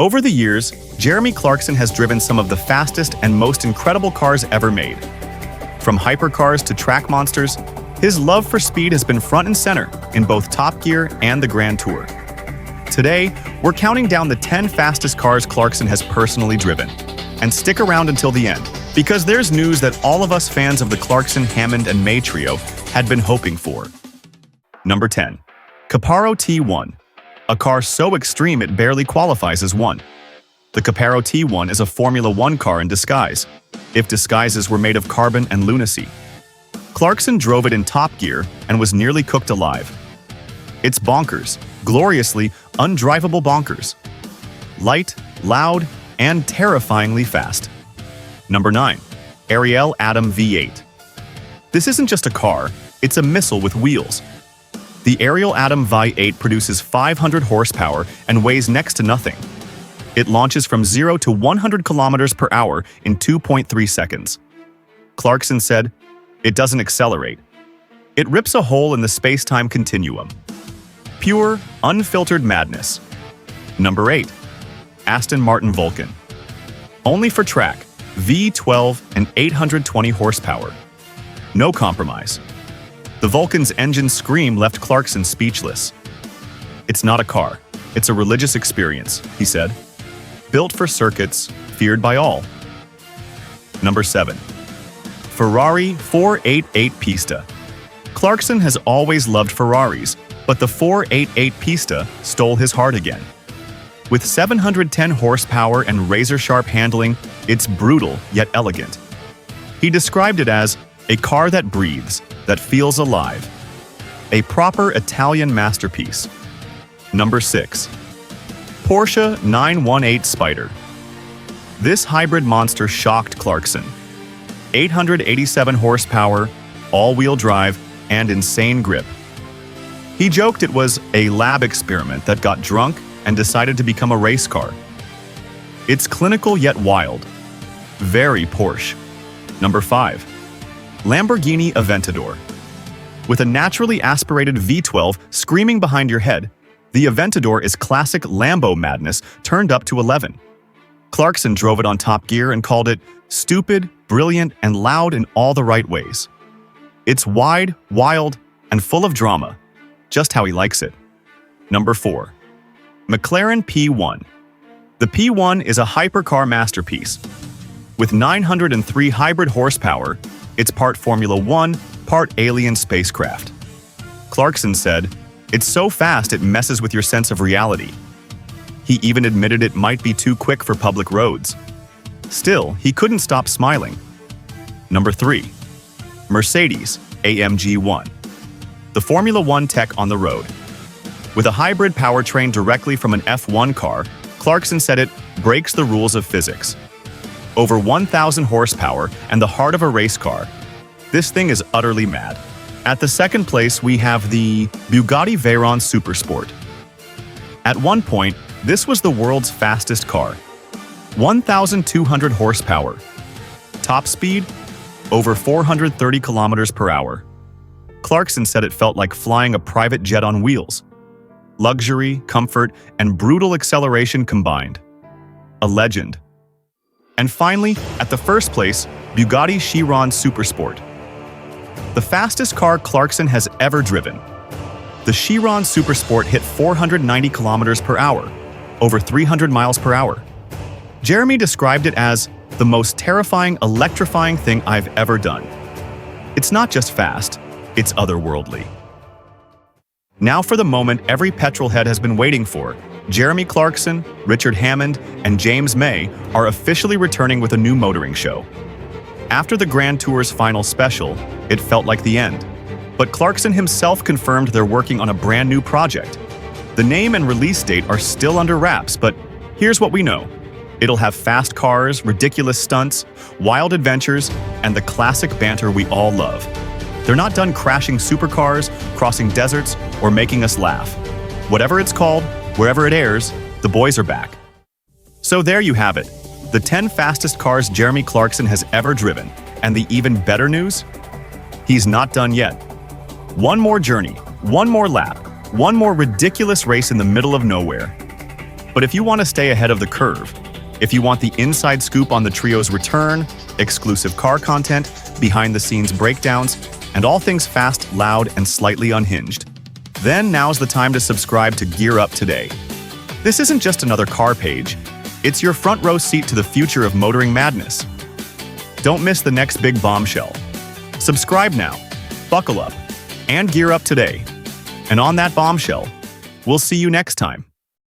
Over the years, Jeremy Clarkson has driven some of the fastest and most incredible cars ever made. From hypercars to track monsters, his love for speed has been front and center in both Top Gear and the Grand Tour. Today, we're counting down the 10 fastest cars Clarkson has personally driven. And stick around until the end, because there's news that all of us fans of the Clarkson, Hammond, and May trio had been hoping for. Number 10. Caparo T1. A car so extreme it barely qualifies as one. The Caparo T1 is a Formula One car in disguise, if disguises were made of carbon and lunacy. Clarkson drove it in Top Gear and was nearly cooked alive. It's bonkers, gloriously undrivable bonkers. Light, loud, and terrifyingly fast. Number 9. ARIEL Atom V8. This isn't just a car, it's a missile with wheels. The ARIEL Atom V8 produces 500 horsepower and weighs next to nothing. It launches from 0 to 100 kilometers per hour in 2.3 seconds. Clarkson said, "It doesn't accelerate. It rips a hole in the space-time continuum." Pure, unfiltered madness. Number 8. Aston Martin Vulcan. Only for track, V12 and 820 horsepower. No compromise. The Vulcan's engine scream left Clarkson speechless. "It's not a car, it's a religious experience," he said. Built for circuits, feared by all. Number 7. Ferrari 488 Pista. Clarkson has always loved Ferraris, but the 488 Pista stole his heart again. With 710 horsepower and razor-sharp handling, it's brutal yet elegant. He described it as a car that breathes, that feels alive. A proper Italian masterpiece. Number 6. Porsche 918 Spyder. This hybrid monster shocked Clarkson. 887 horsepower, all-wheel drive, and insane grip. He joked it was a lab experiment that got drunk and decided to become a race car. It's clinical yet wild. Very Porsche. Number 5. Lamborghini Aventador. With a naturally aspirated V12 screaming behind your head, the Aventador is classic Lambo madness turned up to 11. Clarkson drove it on Top Gear and called it stupid, brilliant, and loud in all the right ways. It's wide, wild, and full of drama, just how he likes it. Number 4. McLaren P1. The P1 is a hypercar masterpiece. With 903 hybrid horsepower, it's part Formula One, part alien spacecraft. Clarkson said, "It's so fast it messes with your sense of reality." He even admitted it might be too quick for public roads. Still, he couldn't stop smiling. Number 3. Mercedes-AMG 1. The Formula One tech on the road. With a hybrid powertrain directly from an F1 car, Clarkson said it breaks the rules of physics. Over 1,000 horsepower and the heart of a race car. This thing is utterly mad. At the second place, we have the BUGATTI CHIRON Supersport. At one point, this was the world's fastest car. 1,200 horsepower. Top speed, over 430 kilometers per hour. Clarkson said it felt like flying a private jet on wheels. Luxury, comfort, and brutal acceleration combined. A legend. And finally, at the first place, BUGATTI CHIRON Supersport. The fastest car Clarkson has ever driven. The Chiron Supersport hit 490 kilometers per hour, over 300 miles per hour. Jeremy described it as the most terrifying, electrifying thing I've ever done. It's not just fast, it's otherworldly. Now for the moment every petrolhead has been waiting for. Jeremy Clarkson, Richard Hammond, and James May are officially returning with a new motoring show. After the Grand Tour's final special, it felt like the end. But Clarkson himself confirmed they're working on a brand new project. The name and release date are still under wraps, but here's what we know. It'll have fast cars, ridiculous stunts, wild adventures, and the classic banter we all love. They're not done crashing supercars, crossing deserts, or making us laugh. Whatever it's called, wherever it airs, the boys are back. So there you have it, the 10 fastest cars Jeremy Clarkson has ever driven. And the even better news? He's not done yet. One more journey, one more lap, one more ridiculous race in the middle of nowhere. But if you want to stay ahead of the curve, if you want the inside scoop on the Trio's return, exclusive car content, behind-the-scenes breakdowns, and all things fast, loud, and slightly unhinged, then now's the time to subscribe to Gear Up today. This isn't just another car page, it's your front row seat to the future of motoring madness. Don't miss the next big bombshell. Subscribe now, buckle up, and gear up today. And on that bombshell, we'll see you next time.